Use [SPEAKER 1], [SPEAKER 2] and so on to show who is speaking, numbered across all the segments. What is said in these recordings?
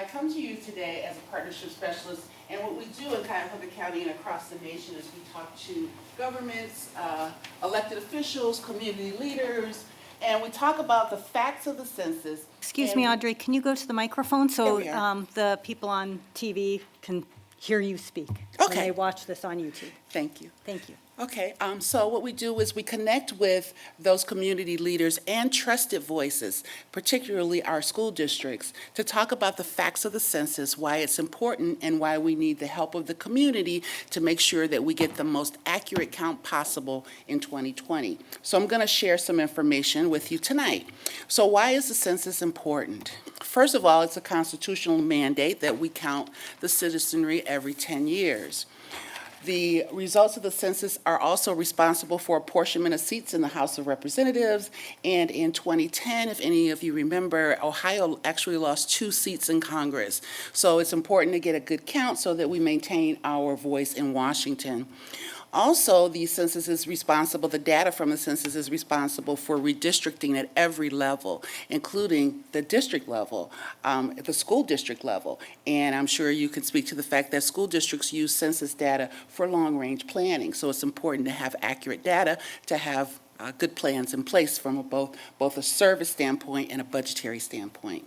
[SPEAKER 1] I come to you today as a partnership specialist, and what we do in Cuyahoga County and across the nation is we talk to governments, elected officials, community leaders, and we talk about the facts of the census.
[SPEAKER 2] Excuse me, Audrey, can you go to the microphone so
[SPEAKER 1] There we are.
[SPEAKER 2] the people on TV can hear you speak?
[SPEAKER 1] Okay.
[SPEAKER 2] When they watch this on YouTube.
[SPEAKER 1] Thank you.
[SPEAKER 2] Thank you.
[SPEAKER 1] Okay, so what we do is we connect with those community leaders and trusted voices, particularly our school districts, to talk about the facts of the census, why it's important, and why we need the help of the community to make sure that we get the most accurate count possible in 2020. So I'm going to share some information with you tonight. So why is the census important? First of all, it's a constitutional mandate that we count the citizenry every 10 years. The results of the census are also responsible for apportionment of seats in the House of Representatives. And in 2010, if any of you remember, Ohio actually lost 2 seats in Congress. So it's important to get a good count so that we maintain our voice in Washington. Also, the census is responsible, the data from the census is responsible for redistricting at every level, including the district level, the school district level. And I'm sure you can speak to the fact that school districts use census data for long-range planning. So it's important to have accurate data to have good plans in place from both a service standpoint and a budgetary standpoint.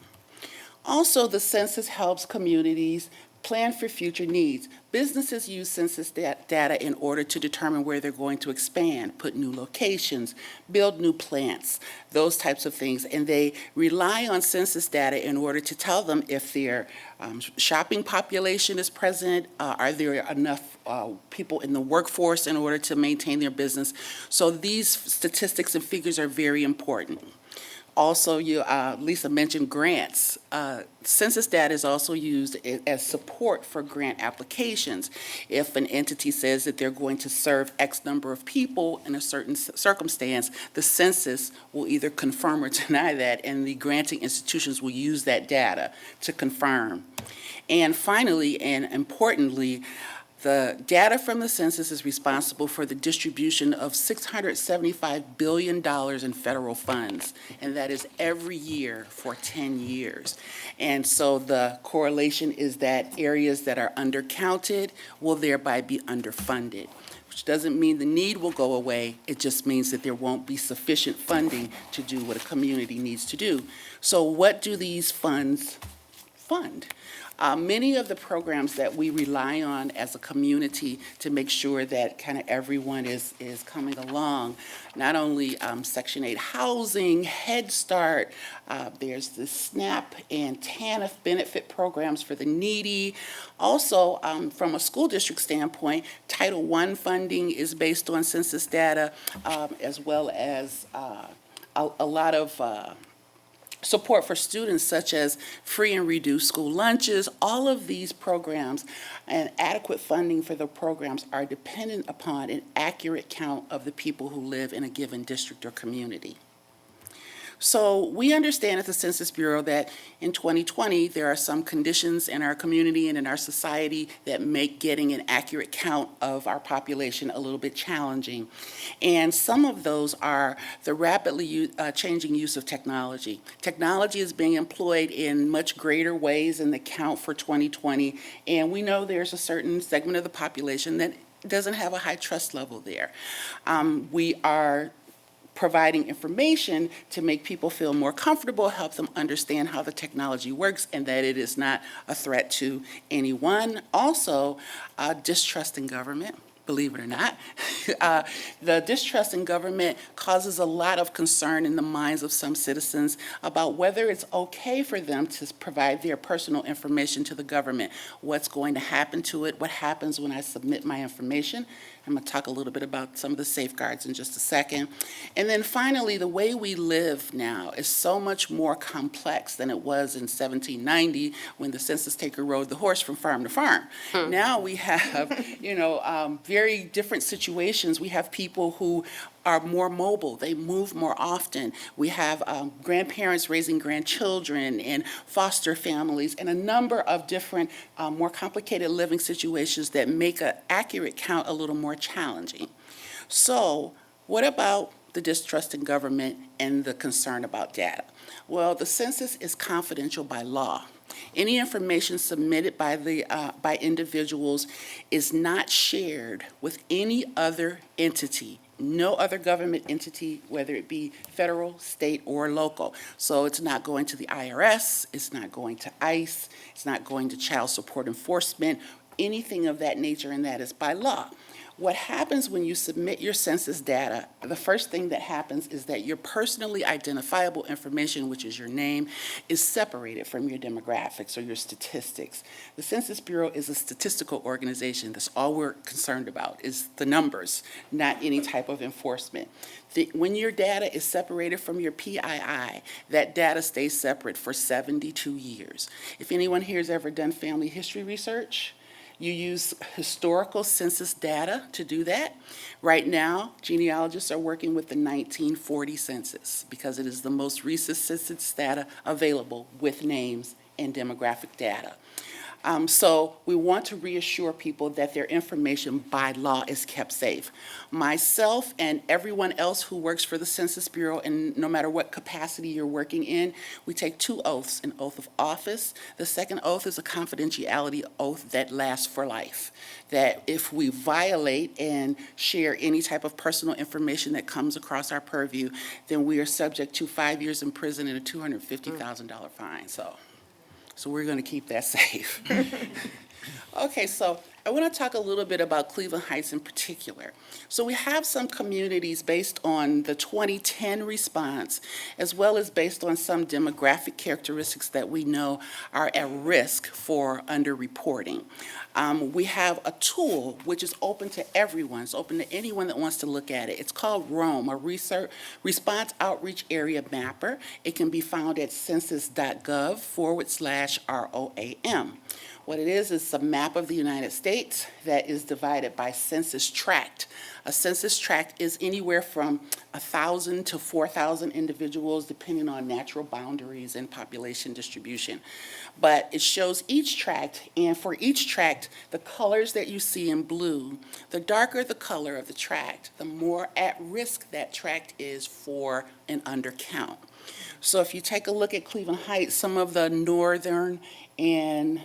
[SPEAKER 1] Also, the census helps communities plan for future needs. Businesses use census data in order to determine where they're going to expand, put new locations, build new plants, those types of things. And they rely on census data in order to tell them if their shopping population is present, are there enough people in the workforce in order to maintain their business. So these statistics and figures are very important. Also, Lisa mentioned grants. Census data is also used as support for grant applications. If an entity says that they're going to serve X number of people in a certain circumstance, the census will either confirm or deny that, and the granting institutions will use that data to confirm. And finally, and importantly, the data from the census is responsible for the distribution of $675 billion in federal funds, and that is every year for 10 years. And so the correlation is that areas that are undercounted will thereby be underfunded, which doesn't mean the need will go away. It just means that there won't be sufficient funding to do what a community needs to do. So what do these funds fund? Many of the programs that we rely on as a community to make sure that kind of everyone is coming along, not only Section 8 housing, Head Start, there's the SNAP and TANF benefit programs for the needy. Also, from a school district standpoint, Title I funding is based on census data, as well as a lot of support for students, such as free and reduced school lunches. All of these programs and adequate funding for the programs are dependent upon an accurate count of the people who live in a given district or community. So we understand at the Census Bureau that in 2020, there are some conditions in our community and in our society that make getting an accurate count of our population a little bit challenging. And some of those are the rapidly changing use of technology. Technology is being employed in much greater ways in the count for 2020, and we know there's a certain segment of the population that doesn't have a high trust level there. We are providing information to make people feel more comfortable, help them understand how the technology works and that it is not a threat to anyone. Also, distrust in government. Believe it or not. The distrust in government causes a lot of concern in the minds of some citizens about whether it's okay for them to provide their personal information to the government. What's going to happen to it? What happens when I submit my information? I'm going to talk a little bit about some of the safeguards in just a second. And then finally, the way we live now is so much more complex than it was in 1790 when the census taker rode the horse from farm to farm. Now we have, very different situations. We have people who are more mobile. They move more often. We have grandparents raising grandchildren and foster families and a number of different more complicated living situations that make an accurate count a little more challenging. So what about the distrust in government, and the concern about data? Well, the census is confidential by law. Any information submitted by individuals is not shared with any other entity, no other government entity, whether it be federal, state, or local. So it's not going to the IRS, it's not going to ICE, it's not going to child support enforcement, anything of that nature, and that is by law. What happens when you submit your census data, the first thing that happens is that your personally identifiable information, which is your name, is separated from your demographics or your statistics. The Census Bureau is a statistical organization. That's all we're concerned about, is the numbers, not any type of enforcement. When your data is separated from your PII, that data stays separate for 72 years. If anyone here has ever done family history research, you use historical census data to do that. Right now, genealogists are working with the 1940 census because it is the most recent census data available with names and demographic data. So we want to reassure people that their information by law is kept safe. Myself and everyone else who works for the Census Bureau, and no matter what capacity you're working in, we take 2 oaths, an oath of office. The second oath is a confidentiality oath that lasts for life, that if we violate and share any type of personal information that comes across our purview, then we are subject to 5 years in prison and a $250,000 fine. So we're going to keep that safe. Okay, so I want to talk a little bit about Cleveland Heights in particular. So we have some communities based on the 2010 response, as well as based on some demographic characteristics that we know are at risk for underreporting. We have a tool which is open to everyone. It's open to anyone that wants to look at it. It's called ROAM, a Response Outreach Area Mapper. It can be found at census.gov/ROAM. What it is a map of the United States that is divided by census tract. A census tract is anywhere from 1,000 to 4,000 individuals, depending on natural boundaries and population distribution. But it shows each tract, and for each tract, the colors that you see in blue, the darker the color of the tract, the more at risk that tract is for an undercount. So if you take a look at Cleveland Heights, some of the northern and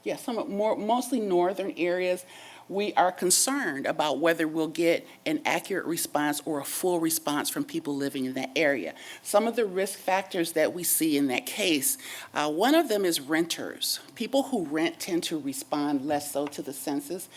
[SPEAKER 1] mostly northern areas, we are concerned about whether we'll get an accurate response or a full response from people living in that area. Some of the risk factors that we see in that case, one of them is renters. People who rent tend to respond less so to the census.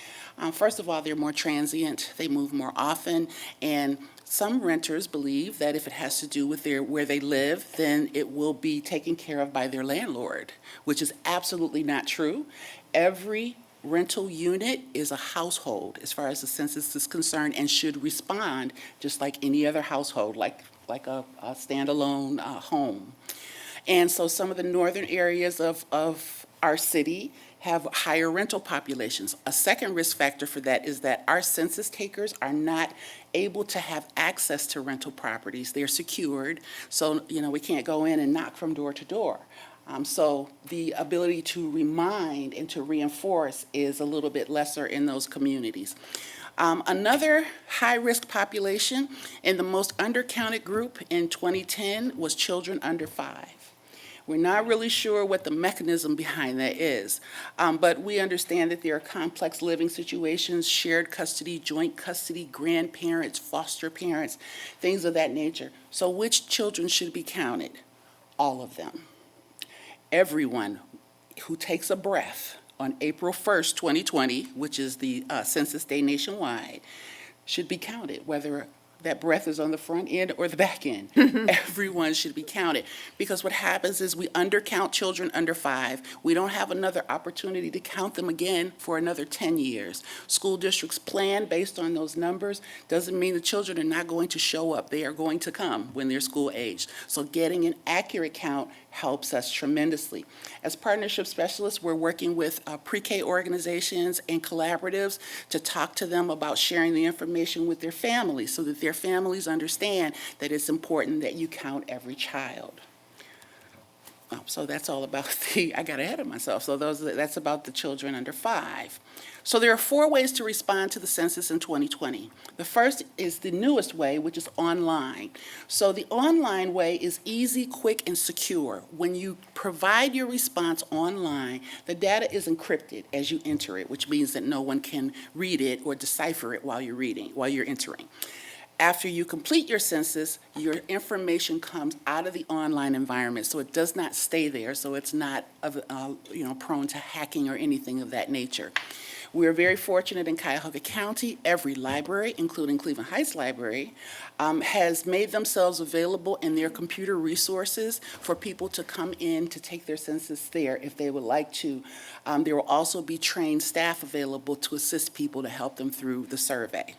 [SPEAKER 1] First of all, they're more transient, they move more often, and some renters believe that if it has to do with where they live, then it will be taken care of by their landlord, which is absolutely not true. Every rental unit is a household as far as the census is concerned and should respond just like any other household, like a standalone home. And so some of the northern areas of our city have higher rental populations. A second risk factor for that is that our census takers are not able to have access to rental properties. They're secured, so we can't go in and knock from door to door. So the ability to remind and to reinforce is a little bit lesser in those communities. Another high-risk population and the most undercounted group in 2010 was children under 5. We're not really sure what the mechanism behind that is, but we understand that there are complex living situations, shared custody, joint custody, grandparents, foster parents, things of that nature. So which children should be counted? All of them. Everyone who takes a breath on April 1st, 2020, which is the Census Day nationwide, should be counted, whether that breath is on the front end or the back end. Everyone should be counted, because what happens is we undercount children under 5. We don't have another opportunity to count them again for another 10 years. School districts plan based on those numbers. Doesn't mean the children are not going to show up. They are going to come when they're school aged. So getting an accurate count helps us tremendously. As partnership specialists, we're working with pre-K organizations and collaboratives to talk to them about sharing the information with their families so that their families understand that it's important that you count every child. Oh, so that's all about I got ahead of myself. So that's about the children under 5. So there are 4 ways to respond to the census in 2020. The first is the newest way, which is online. So the online way is easy, quick, and secure. When you provide your response online, the data is encrypted as you enter it, which means that no one can read it or decipher it while you're entering. After you complete your census, your information comes out of the online environment, so it does not stay there, so it's not prone to hacking or anything of that nature. We are very fortunate in Cuyahoga County. Every library, including Cleveland Heights Library, has made themselves available in their computer resources for people to come in to take their census there if they would like to. There will also be trained staff available to assist people to help them through the survey.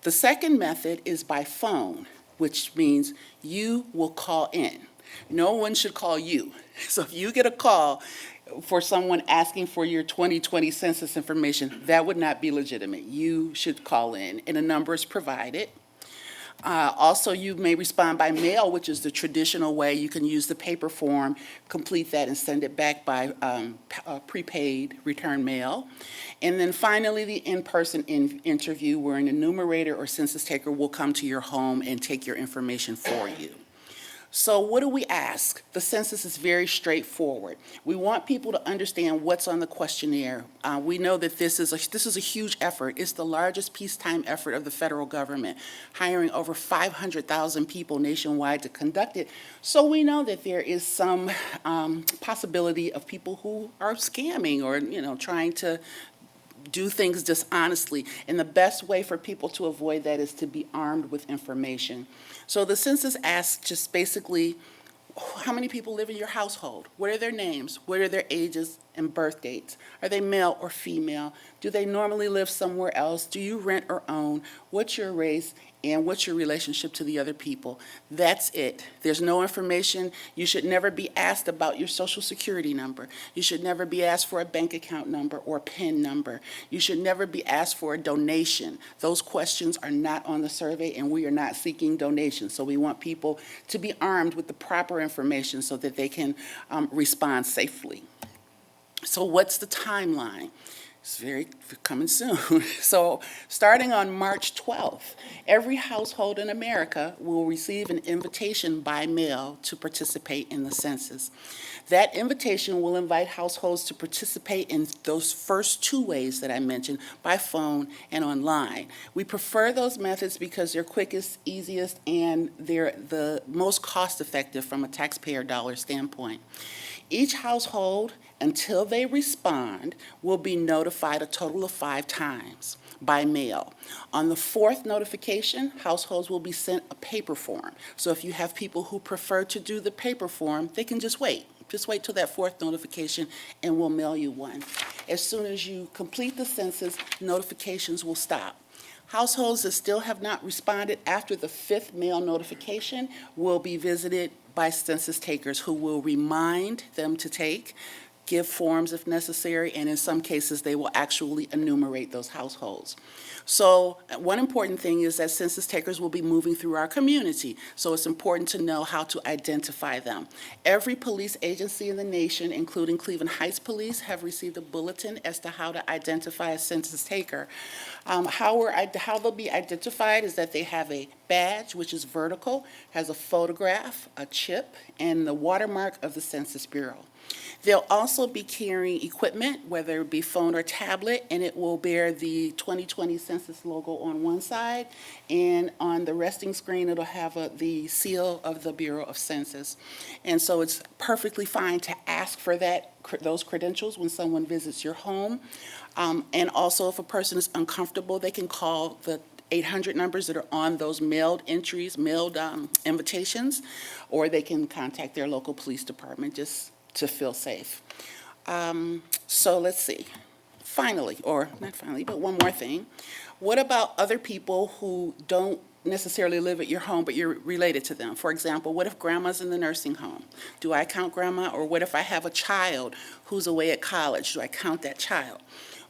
[SPEAKER 1] The second method is by phone, which means you will call in. No one should call you. So if you get a call for someone asking for your 2020 census information, that would not be legitimate. You should call in, and a number is provided. Also, you may respond by mail, which is the traditional way. You can use the paper form, complete that, and send it back by prepaid return mail. And then finally, the in-person interview, where an enumerator or census taker will come to your home and take your information for you. So what do we ask? The census is very straightforward. We want people to understand what's on the questionnaire. We know that this is a huge effort. It's the largest peacetime effort of the federal government, hiring over 500,000 people nationwide to conduct it. So we know that there is some possibility of people who are scamming or trying to do things dishonestly. And the best way for people to avoid that is to be armed with information. So the census asks just basically, how many people live in your household? What are their names? What are their ages and birth dates? Are they male or female? Do they normally live somewhere else? Do you rent or own? What's your race? And what's your relationship to the other people? That's it. There's no information. You should never be asked about your social security number. You should never be asked for a bank account number or PIN number. You should never be asked for a donation. Those questions are not on the survey, and we are not seeking donations. So we want people to be armed with the proper information so that they can respond safely. So what's the timeline? It's coming soon. So starting on March 12th, every household in America will receive an invitation by mail to participate in the census. That invitation will invite households to participate in those first 2 ways that I mentioned, by phone and online. We prefer those methods because they're quickest, easiest, and they're the most cost-effective from a taxpayer dollar standpoint. Each household, until they respond, will be notified a total of 5 times by mail. On the 4th notification, households will be sent a paper form. So if you have people who prefer to do the paper form, they can just wait. Just wait till that 4th notification and we'll mail you one. As soon as you complete the census, notifications will stop. Households that still have not responded after the 5th mail notification will be visited by census takers who will remind them to give forms if necessary, and in some cases they will actually enumerate those households. So one important thing is that census takers will be moving through our community, so it's important to know how to identify them. Every police agency in the nation, including Cleveland Heights Police, have received a bulletin as to how to identify a census taker. How they'll be identified is that they have a badge, which is vertical, has a photograph, a chip, and the watermark of the Census Bureau. They'll also be carrying equipment, whether it be phone or tablet, and it will bear the 2020 census logo on one side, and on the resting screen it'll have the seal of the Bureau of Census. And so it's perfectly fine to ask for those credentials when someone visits your home. And also, if a person is uncomfortable, they can call the 800 numbers that are on those mailed entries, invitations, or they can contact their local police department just to feel safe. So let's see. Finally, or not finally, but one more thing. What about other people who don't necessarily live at your home, but you're related to them. For example, what if grandma's in the nursing home? Do I count grandma? Or what if I have a child who's away at college? Do I count that child?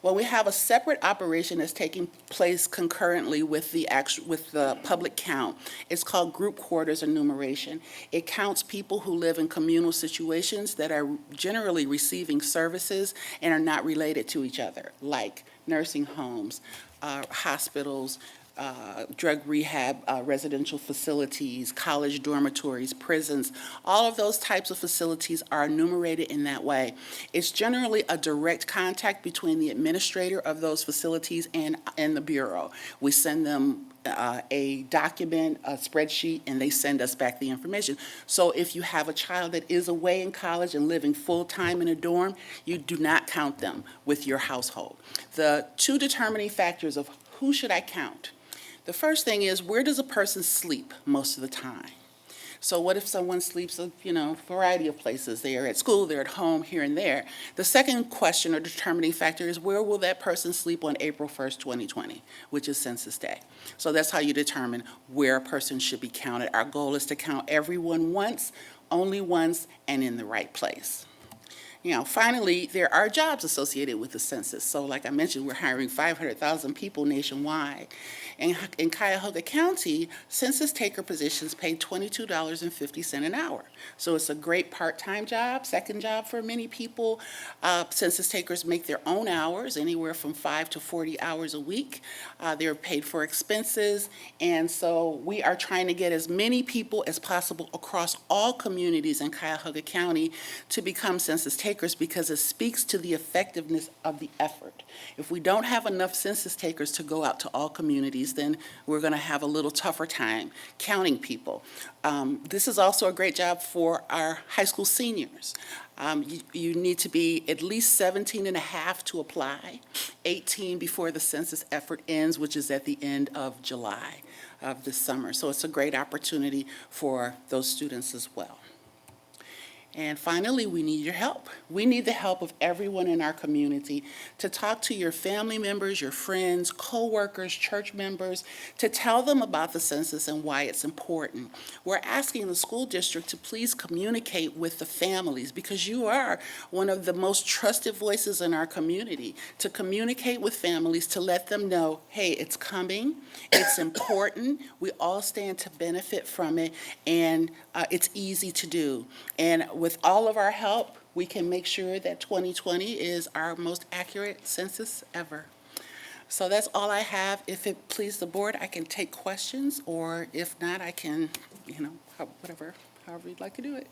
[SPEAKER 1] Well, we have a separate operation that's taking place concurrently with the public count. It's called group quarters enumeration. It counts people who live in communal situations that are generally receiving services and are not related to each other, like nursing homes, hospitals, drug rehab, residential facilities, college dormitories, prisons. All of those types of facilities are enumerated in that way. It's generally a direct contact between the administrator of those facilities and the Bureau. We send them a document, a spreadsheet, and they send us back the information. So if you have a child that is away in college and living full-time in a dorm, you do not count them with your household. The two determining factors of who should I count? The first thing is, where does a person sleep most of the time? So what if someone sleeps a variety of places? They are at school, they're at home, here and there. The second question or determining factor is, where will that person sleep on April 1st, 2020, which is Census Day? So that's how you determine where a person should be counted. Our goal is to count everyone once, only once, and in the right place. Finally, there are jobs associated with the census. So like I mentioned, we're hiring 500,000 people nationwide. In Cuyahoga County, census taker positions pay $22.50 an hour. So it's a great part-time job, second job for many people. Census takers make their own hours, anywhere from 5 to 40 hours a week. They're paid for expenses. And so we are trying to get as many people as possible across all communities in Cuyahoga County to become census takers, because it speaks to the effectiveness of the effort. If we don't have enough census takers to go out to all communities, then we're going to have a little tougher time counting people. This is also a great job for our high school seniors. You need to be at least 17 and a half to apply, 18 before the census effort ends, which is at the end of July of this summer. So it's a great opportunity for those students as well. And finally, we need your help. We need the help of everyone in our community to talk to your family members, your friends, co-workers, church members, to tell them about the census and why it's important. We're asking the school district to please communicate with the families, because you are one of the most trusted voices in our community, to communicate with families, to let them know, hey, it's coming, it's important, we all stand to benefit from it, and it's easy to do. And with all of our help, we can make sure that 2020 is our most accurate census ever. So that's all I have. If it pleases the board, I can take questions, or if not, I can, however you'd like to do it.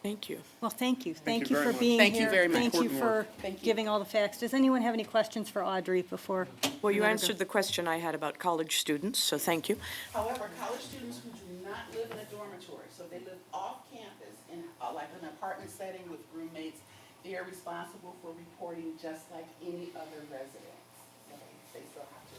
[SPEAKER 3] Thank you.
[SPEAKER 2] Well, thank you.
[SPEAKER 4] Thank
[SPEAKER 2] Thank
[SPEAKER 4] you
[SPEAKER 2] you
[SPEAKER 4] very
[SPEAKER 2] for
[SPEAKER 4] much.
[SPEAKER 2] being here.
[SPEAKER 1] Thank you very much.
[SPEAKER 2] Thank you
[SPEAKER 4] Important
[SPEAKER 2] for
[SPEAKER 4] work.
[SPEAKER 1] Thank you.
[SPEAKER 2] giving all the facts. Does anyone have any questions for Audrey before?
[SPEAKER 3] Well, you
[SPEAKER 2] we let her
[SPEAKER 3] answered
[SPEAKER 2] go?
[SPEAKER 3] the question I had about college students, so thank you.
[SPEAKER 1] However, college students who do not live in a dormitory, so they live off campus in like an apartment setting with roommates, they are responsible for reporting just like any other resident. So they still have to.